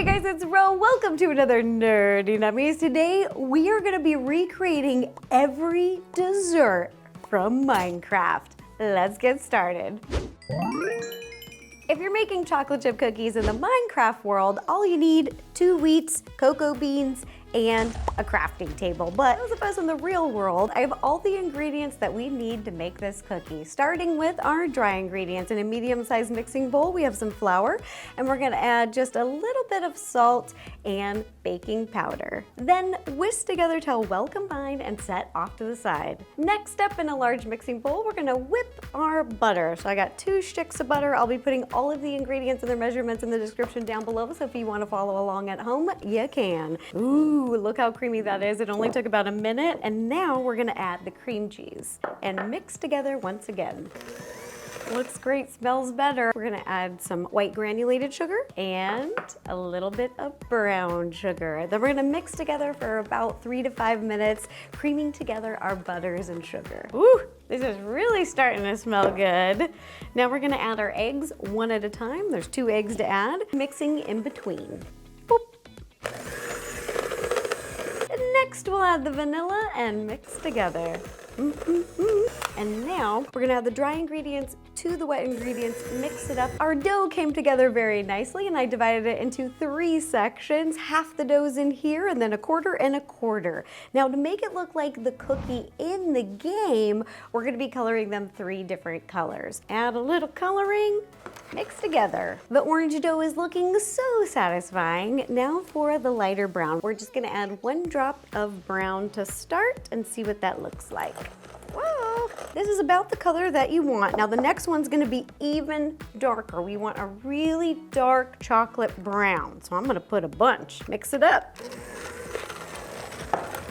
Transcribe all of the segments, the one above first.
Hey guys, it's Ro. Welcome to another Nerdy Nummies. Today we are going to be recreating every dessert from Minecraft. Let's get started. If you're making chocolate chip cookies in the Minecraft world, all you need 2 wheats, cocoa beans, and a crafting table. But those of us in the real world, I have all the ingredients that we need to make this cookie. Starting with our dry ingredients. In a medium-sized mixing bowl, we have some flour, and we're gonna add just a little bit of salt and baking powder. Then whisk together till well combined and set off to the side. Next up, in a large mixing bowl, we're gonna whip our butter. So I got 2 sticks of butter. I'll be putting all of the ingredients and their measurements in the description down below, so if you wanna follow along at home, you can. Ooh, look how creamy that is. It only took about a minute. And now we're gonna add the cream cheese and mix together once again. Looks great, smells better. We're gonna add some white granulated sugar and a little bit of brown sugar. Then we're gonna mix together for about 3 to 5 minutes, creaming together our butters and sugar. Ooh, this is really starting to smell good. Now we're gonna add our eggs one at a time. There's 2 eggs to add, mixing in between. Boop. Next, we'll add the vanilla and mix together. And now we're gonna add the dry ingredients to the wet ingredients, mix it up. Our dough came together very nicely, and I divided it into 3 sections. Half the dough's in here, and then a quarter and a quarter. Now, to make it look like the cookie in the game, we're gonna be coloring them 3 different colors. Add a little coloring, mix together. The orange dough is looking so satisfying. Now for the lighter brown. We're just gonna add 1 drop of brown to start and see what that looks like. Whoa, this is about the color that you want. Now the next one's gonna be even darker. We want a really dark chocolate brown. So I'm gonna put a bunch. Mix it up.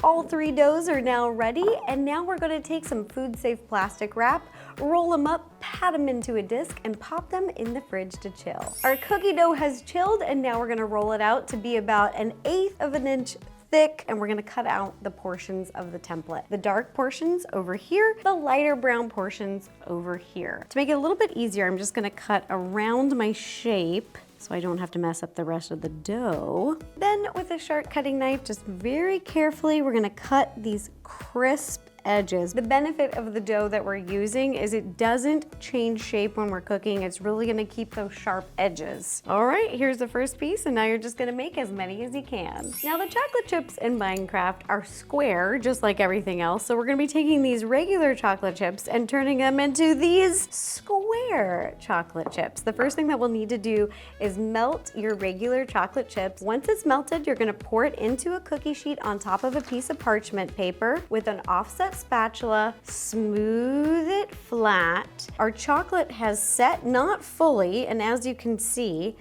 All 3 doughs are now ready, and now we're gonna take some food-safe plastic wrap, roll them up, pat them into a disc, and pop them in the fridge to chill. Our cookie dough has chilled, and now we're gonna roll it out to be about 1/8 of an inch thick, and we're gonna cut out the portions of the template. The dark portions over here, the lighter brown portions over here. To make it a little bit easier, I'm just gonna cut around my shape so I don't have to mess up the rest of the dough. Then with a sharp cutting knife, just very carefully, we're gonna cut these crisp edges. The benefit of the dough that we're using is it doesn't change shape when we're cooking. It's really gonna keep those sharp edges. All right, here's the first piece, and now you're just gonna make as many as you can. Now the chocolate chips in Minecraft are square, just like everything else, so we're gonna be taking these regular chocolate chips and turning them into these square chocolate chips. The first thing that we'll need to do is melt your regular chocolate chips. Once it's melted, you're gonna pour it into a cookie sheet on top of a piece of parchment paper with an offset spatula, smooth it flat. Our chocolate has set, not fully, and as you can see,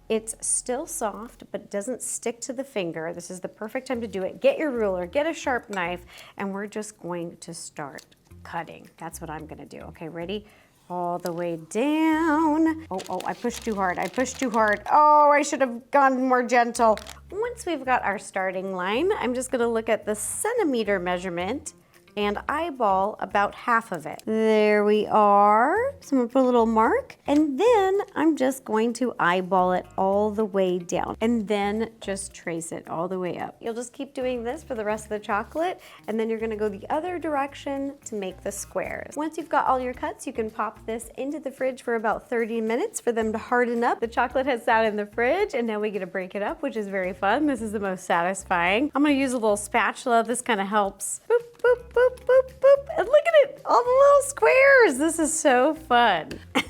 it's still soft, but doesn't stick to the finger. This is the perfect time to do it. Get your ruler, get a sharp knife, and we're just going to start cutting. That's what I'm gonna do. Okay, ready? All the way down. Oh, I pushed too hard. I pushed too hard. Oh, I should have gone more gentle. Once we've got our starting line, I'm just gonna look at the centimeter measurement and eyeball about half of it. There we are. So I'm gonna put a little mark, and then I'm just going to eyeball it all the way down, and then just trace it all the way up. You'll just keep doing this for the rest of the chocolate, and then you're gonna go the other direction to make the squares. Once you've got all your cuts, you can pop this into the fridge for about 30 minutes for them to harden up. The chocolate has sat in the fridge, and now we get to break it up, which is very fun. This is the most satisfying. I'm gonna use a little spatula. This kind of helps. Boop, boop, boop, boop, boop. And look at it, all the little squares. This is so fun. You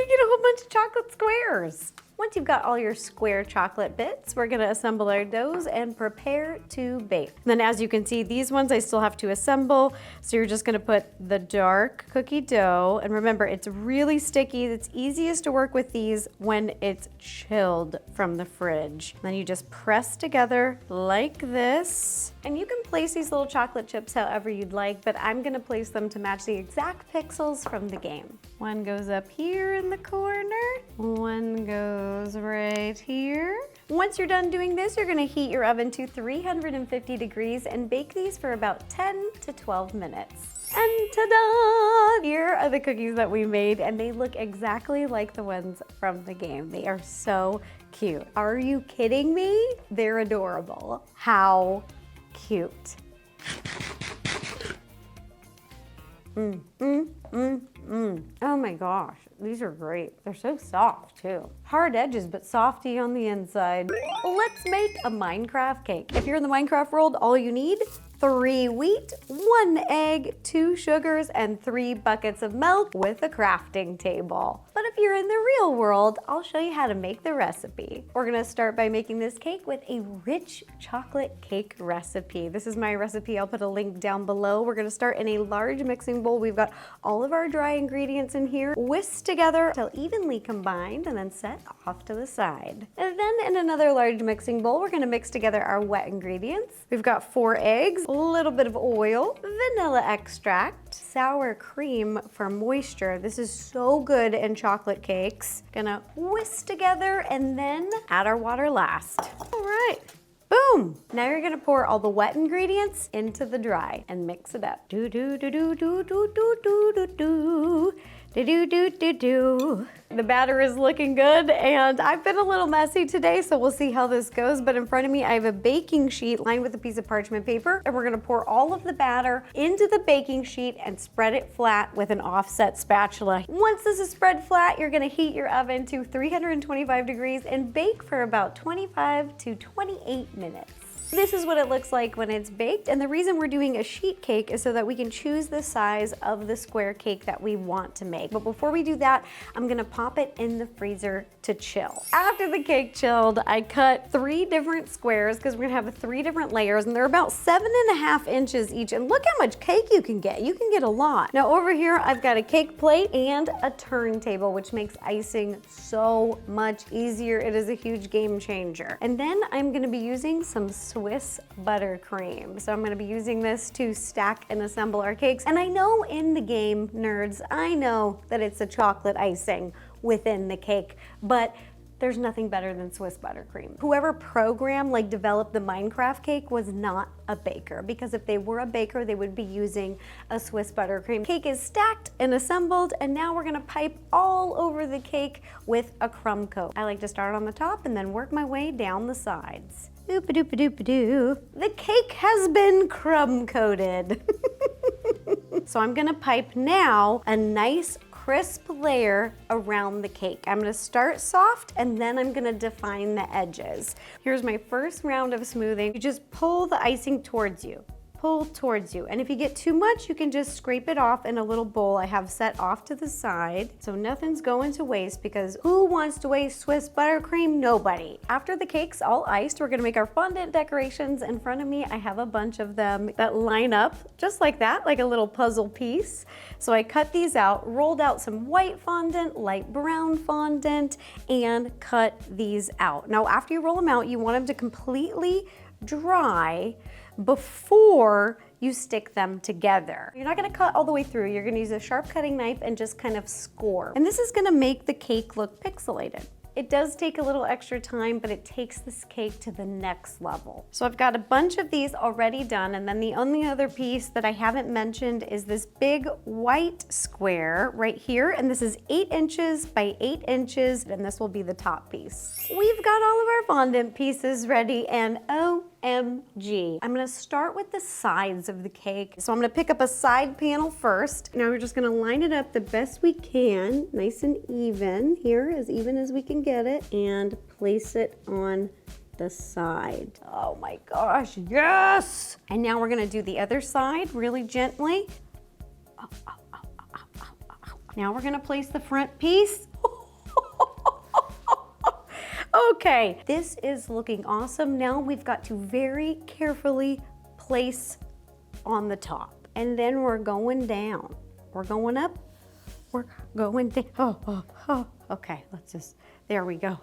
get a whole bunch of chocolate squares. Once you've got all your square chocolate bits, we're gonna assemble our doughs and prepare to bake. And then as you can see, these ones I still have to assemble. So you're just gonna put the dark cookie dough. And remember, it's really sticky. It's easiest to work with these when it's chilled from the fridge. And then you just press together like this. And you can place these little chocolate chips however you'd like, but I'm gonna place them to match the exact pixels from the game. One goes up here in the corner, one goes right here. Once you're done doing this, you're gonna heat your oven to 350 degrees and bake these for about 10 to 12 minutes. And ta-da! Here are the cookies that we made, and they look exactly like the ones from the game. They are so cute. Are you kidding me? They're adorable. How cute. Oh my gosh, these are great. They're so soft too. Hard edges, but softy on the inside. Let's make a Minecraft cake. If you're in the Minecraft world, all you need 3 wheat, 1 egg, 2 sugars, and 3 buckets of milk with a crafting table. But if you're in the real world, I'll show you how to make the recipe. We're gonna start by making this cake with a rich chocolate cake recipe. This is my recipe, I'll put a link down below. We're gonna start in a large mixing bowl. We've got all of our dry ingredients in here, whisk together until evenly combined, and then set off to the side. And then in another large mixing bowl, we're gonna mix together our wet ingredients. We've got 4 eggs, a little bit of oil, vanilla extract, sour cream for moisture. This is so good in chocolate cakes. Gonna whisk together and then add our water last. All right. Boom! Now you're gonna pour all the wet ingredients into the dry and mix it up. Do do do do do do do do do do. Do do do do do. The batter is looking good, and I've been a little messy today, so we'll see how this goes. But in front of me, I have a baking sheet lined with a piece of parchment paper, and we're gonna pour all of the batter into the baking sheet and spread it flat with an offset spatula. Once this is spread flat, you're gonna heat your oven to 325 degrees and bake for about 25 to 28 minutes. This is what it looks like when it's baked, and the reason we're doing a sheet cake is so that we can choose the size of the square cake that we want to make. But before we do that, I'm gonna pop it in the freezer to chill. After the cake chilled, I cut 3 different squares because we're gonna have 3 different layers, and they're about 7.5 inches each, and look how much cake you can get. You can get a lot. Now over here, I've got a cake plate and a turntable, which makes icing so much easier. It is a huge game changer. And then I'm gonna be using some Swiss buttercream. So I'm gonna be using this to stack and assemble our cakes. And I know in the game, nerds, I know that it's a chocolate icing within the cake, but there's nothing better than Swiss buttercream. Whoever developed the Minecraft cake was not a baker, because if they were a baker, they would be using a Swiss buttercream. Cake is stacked and assembled, and now we're gonna pipe all over the cake with a crumb coat. I like to start on the top and then work my way down the sides. Oop-a-doop-a-doop-a-doo. The cake has been crumb coated. So I'm gonna pipe now a nice crisp layer around the cake. I'm gonna start soft and then I'm gonna define the edges. Here's my first round of smoothing. You just pull the icing towards you. Pull towards you. And if you get too much, you can just scrape it off in a little bowl I have set off to the side. So nothing's going to waste, because who wants to waste Swiss buttercream? Nobody. After the cake's all iced, we're gonna make our fondant decorations. In front of me, I have a bunch of them that line up just like that, like a little puzzle piece. So I cut these out, rolled out some white fondant, light brown fondant, and cut these out. Now, after you roll them out, you want them to completely dry before you stick them together. You're not gonna cut all the way through. You're gonna use a sharp cutting knife and just kind of score. And this is gonna make the cake look pixelated. It does take a little extra time, but it takes this cake to the next level. So I've got a bunch of these already done, and then the only other piece that I haven't mentioned is this big white square right here, and this is 8 inches by 8 inches, and this will be the top piece. We've got all of our fondant pieces ready, and OMG. I'm gonna start with the sides of the cake. So I'm gonna pick up a side panel first. Now we're just gonna line it up the best we can, nice and even here, as even as we can get it, and place it on the side. Oh my gosh, yes! And now we're gonna do the other side really gently. Now we're gonna place the front piece. Okay, this is looking awesome. Now we've got to very carefully place on the top. And then we're going down. We're going up, we're going down. Okay, let's just, there we go.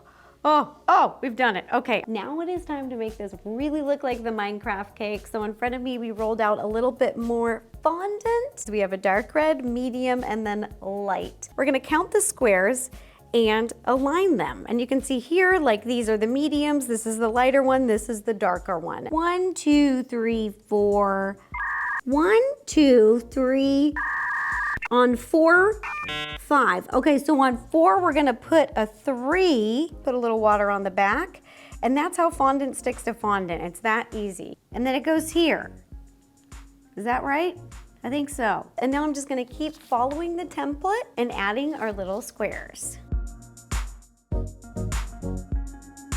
Oh, we've done it. Okay, now it is time to make this really look like the Minecraft cake. So in front of me, we rolled out a little bit more fondant. So we have a dark red, medium, and then light. We're gonna count the squares and align them. And you can see here, like, these are the mediums, this is the lighter one, this is the darker one. 1, 2, 3, 4, 1, 2, 3, on 4, 5. Okay, so on 4, we're gonna put a 3, put a little water on the back, and that's how fondant sticks to fondant. It's that easy. And then it goes here. Is that right? I think so. And now I'm just gonna keep following the template and adding our little squares.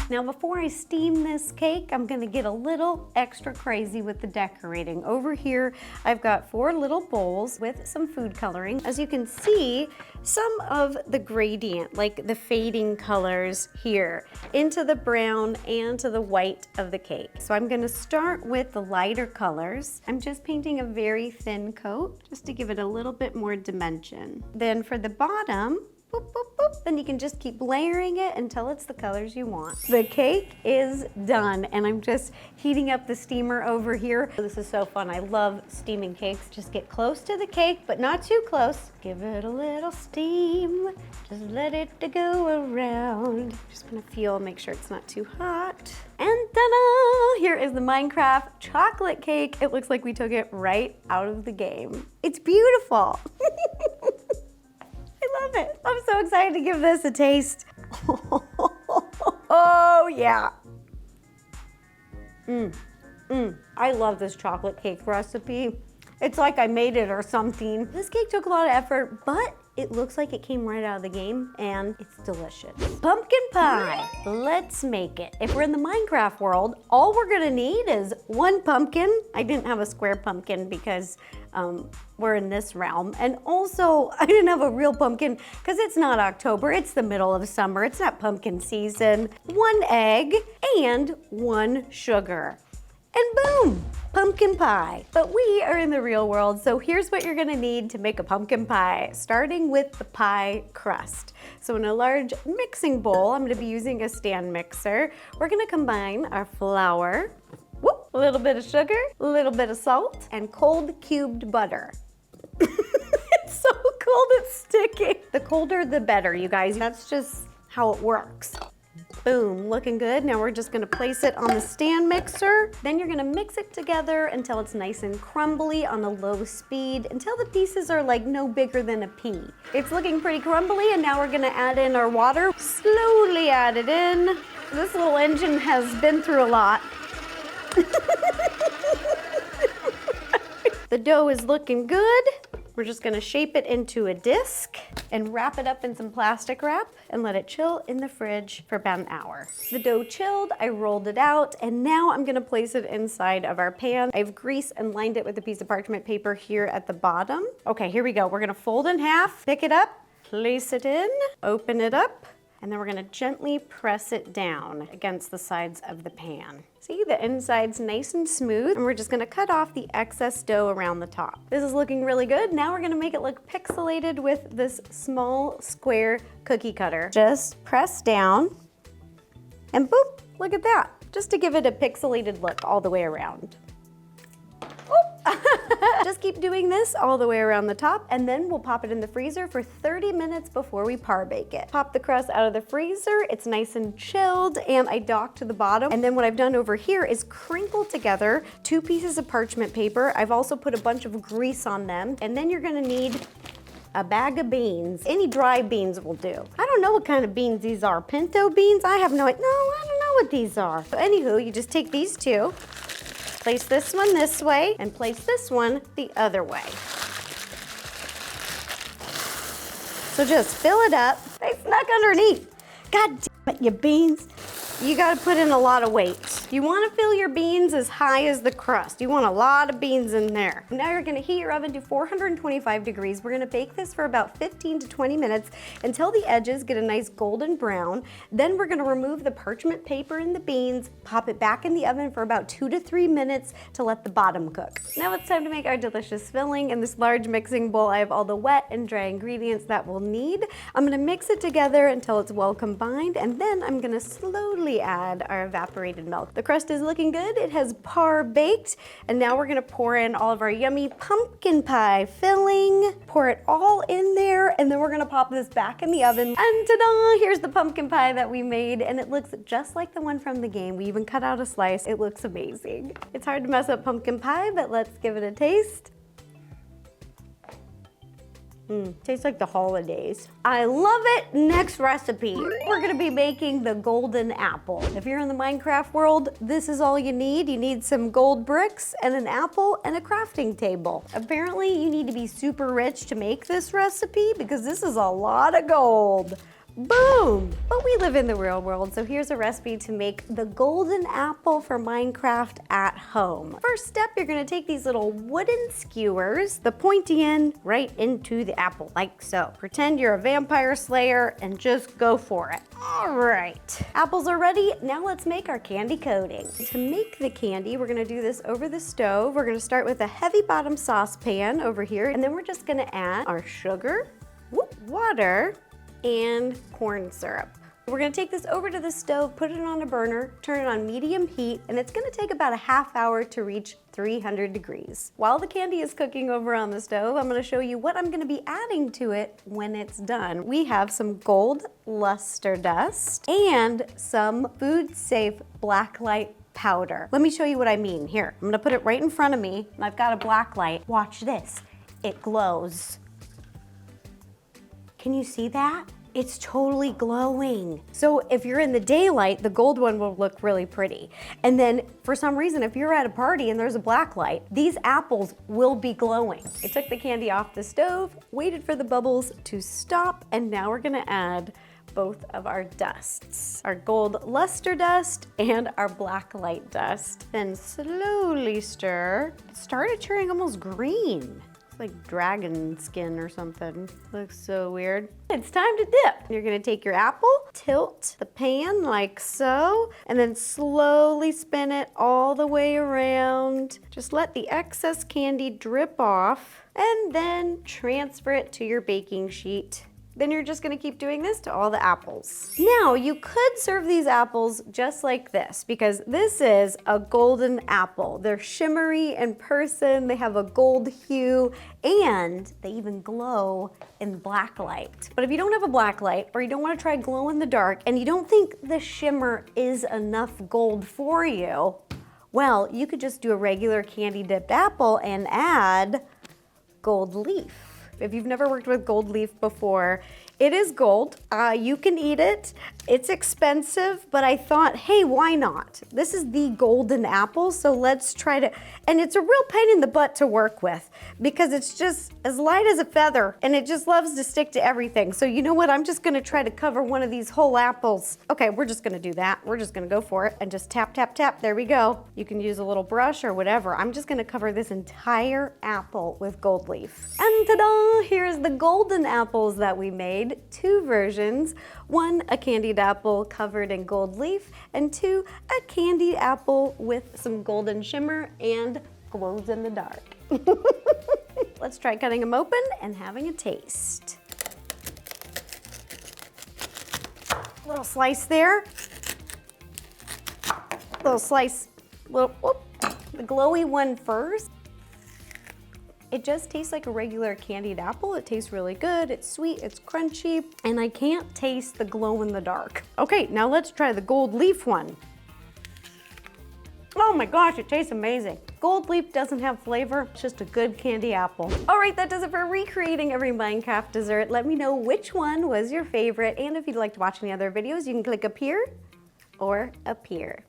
Now before I steam this cake, I'm gonna get a little extra crazy with the decorating. Over here, I've got 4 little bowls with some food coloring. As you can see, some of the gradient, like the fading colors here, into the brown and to the white of the cake. So I'm gonna start with the lighter colors. I'm just painting a very thin coat, just to give it a little bit more dimension. Then for the bottom, boop, boop, boop. Then you can just keep layering it until it's the colors you want. The cake is done, and I'm just heating up the steamer over here. This is so fun. I love steaming cakes. Just get close to the cake, but not too close. Give it a little steam. Just let it go around. Just gonna feel, make sure it's not too hot. And ta-da! Here is the Minecraft chocolate cake. It looks like we took it right out of the game. It's beautiful. I love it. I'm so excited to give this a taste. Oh yeah. I love this chocolate cake recipe. It's like I made it or something. This cake took a lot of effort, but it looks like it came right out of the game and it's delicious. Pumpkin pie, let's make it. If we're in the Minecraft world, all we're gonna need is 1 pumpkin. I didn't have a square pumpkin because we're in this realm. And also, I didn't have a real pumpkin because it's not October, it's the middle of summer. It's not pumpkin season. 1 egg and 1 sugar. And boom, pumpkin pie. But we are in the real world, so here's what you're gonna need to make a pumpkin pie, starting with the pie crust. So in a large mixing bowl, I'm gonna be using a stand mixer. We're gonna combine our flour, a little bit of sugar, a little bit of salt, and cold cubed butter. It's so cold, it's sticking. The colder, the better, you guys. That's just how it works. Boom, looking good. Now we're just gonna place it on the stand mixer. Then you're gonna mix it together until it's nice and crumbly on a low speed, until the pieces are like no bigger than a pea. It's looking pretty crumbly, and now we're gonna add in our water. Slowly add it in. This little engine has been through a lot. The dough is looking good. We're just gonna shape it into a disc and wrap it up in some plastic wrap and let it chill in the fridge for about an hour. The dough chilled, I rolled it out, and now I'm gonna place it inside of our pan. I've greased and lined it with a piece of parchment paper here at the bottom. Okay, here we go. We're gonna fold in half, pick it up, place it in, open it up, and then we're gonna gently press it down against the sides of the pan. See, the inside's nice and smooth, and we're just gonna cut off the excess dough around the top. This is looking really good. Now we're gonna make it look pixelated with this small square cookie cutter. Just press down, and boop, look at that. Just to give it a pixelated look all the way around. Just keep doing this all the way around the top, and then we'll pop it in the freezer for 30 minutes before we par bake it. Pop the crust out of the freezer, it's nice and chilled, and I docked to the bottom. And then what I've done over here is crinkle together 2 pieces of parchment paper. I've also put a bunch of grease on them, and then you're gonna need a bag of beans. Any dry beans will do. I don't know what kind of beans these are. Pinto beans? I have no idea. No, I don't know what these are. So anywho, you just take these 2, place this one this way, and place this one the other way. So just fill it up. They snuck underneath. God damn it, you beans. You gotta put in a lot of weight. You wanna fill your beans as high as the crust. You want a lot of beans in there. Now you're gonna heat your oven to 425 degrees. We're gonna bake this for about 15 to 20 minutes until the edges get a nice golden brown. Then we're gonna remove the parchment paper and the beans, pop it back in the oven for about 2 to 3 minutes to let the bottom cook. Now it's time to make our delicious filling. In this large mixing bowl, I have all the wet and dry ingredients that we'll need. I'm gonna mix it together until it's well combined, and then I'm gonna slowly add our evaporated milk. The crust is looking good. It has par baked. And now we're gonna pour in all of our yummy pumpkin pie filling. Pour it all in there, and then we're gonna pop this back in the oven. And ta-da! Here's the pumpkin pie that we made, and it looks just like the one from the game. We even cut out a slice. It looks amazing. It's hard to mess up pumpkin pie, but let's give it a taste. Tastes like the holidays. I love it. Next recipe. We're gonna be making the golden apple. If you're in the Minecraft world, this is all you need. You need some gold bricks and an apple and a crafting table. Apparently, you need to be super rich to make this recipe because this is a lot of gold. Boom! But we live in the real world, so here's a recipe to make the golden apple for Minecraft at home. First step, you're gonna take these little wooden skewers, the pointy end right into the apple, like so. Pretend you're a vampire slayer and just go for it. All right, apples are ready. Now let's make our candy coating. To make the candy, we're gonna do this over the stove. We're gonna start with a heavy bottom saucepan over here, and then we're just gonna add our sugar, water, and corn syrup. We're gonna take this over to the stove, put it on a burner, turn it on medium heat, and it's gonna take about a half hour to reach 300 degrees. While the candy is cooking over on the stove, I'm gonna show you what I'm gonna be adding to it when it's done. We have some gold luster dust and some food safe blacklight powder. Let me show you what I mean. Here, I'm gonna put it right in front of me, and I've got a black light. Watch this, it glows. Can you see that? It's totally glowing. So if you're in the daylight, the gold one will look really pretty. And then for some reason, if you're at a party and there's a black light, these apples will be glowing. I took the candy off the stove, waited for the bubbles to stop, and now we're gonna add both of our dusts, our gold luster dust and our black light dust. Then slowly stir. It started turning almost green. Like dragon skin or something. Looks so weird. It's time to dip. You're gonna take your apple, tilt the pan like so, and then slowly spin it all the way around. Just let the excess candy drip off, and then transfer it to your baking sheet. Then you're just gonna keep doing this to all the apples. Now, you could serve these apples just like this because this is a golden apple. They're shimmery in person, they have a gold hue, and they even glow in black light. But if you don't have a black light or you don't wanna try glow in the dark and you don't think the shimmer is enough gold for you, well, you could just do a regular candy dipped apple and add gold leaf. If you've never worked with gold leaf before, it is gold. You can eat it. It's expensive, but I thought, hey, why not? This is the golden apple, so let's try to, and it's a real pain in the butt to work with because it's just as light as a feather and it just loves to stick to everything. So you know what? I'm just gonna try to cover one of these whole apples. Okay, we're just gonna do that. We're just gonna go for it and just tap, tap, tap. There we go. You can use a little brush or whatever. I'm just gonna cover this entire apple with gold leaf. And ta-da! Here's the golden apples that we made. 2 versions. 1, a candied apple covered in gold leaf, and 2, a candied apple with some golden shimmer and glows in the dark. Let's try cutting them open and having a taste. Little slice there. Little slice, little, whoop, the glowy one first. It just tastes like a regular candied apple. It tastes really good, it's sweet, it's crunchy, and I can't taste the glow in the dark. Okay, now let's try the gold leaf one. Oh my gosh, it tastes amazing. Gold leaf doesn't have flavor, it's just a good candy apple. All right, that does it for recreating every Minecraft dessert. Let me know which one was your favorite, and if you'd like to watch any other videos, you can click up here or up here.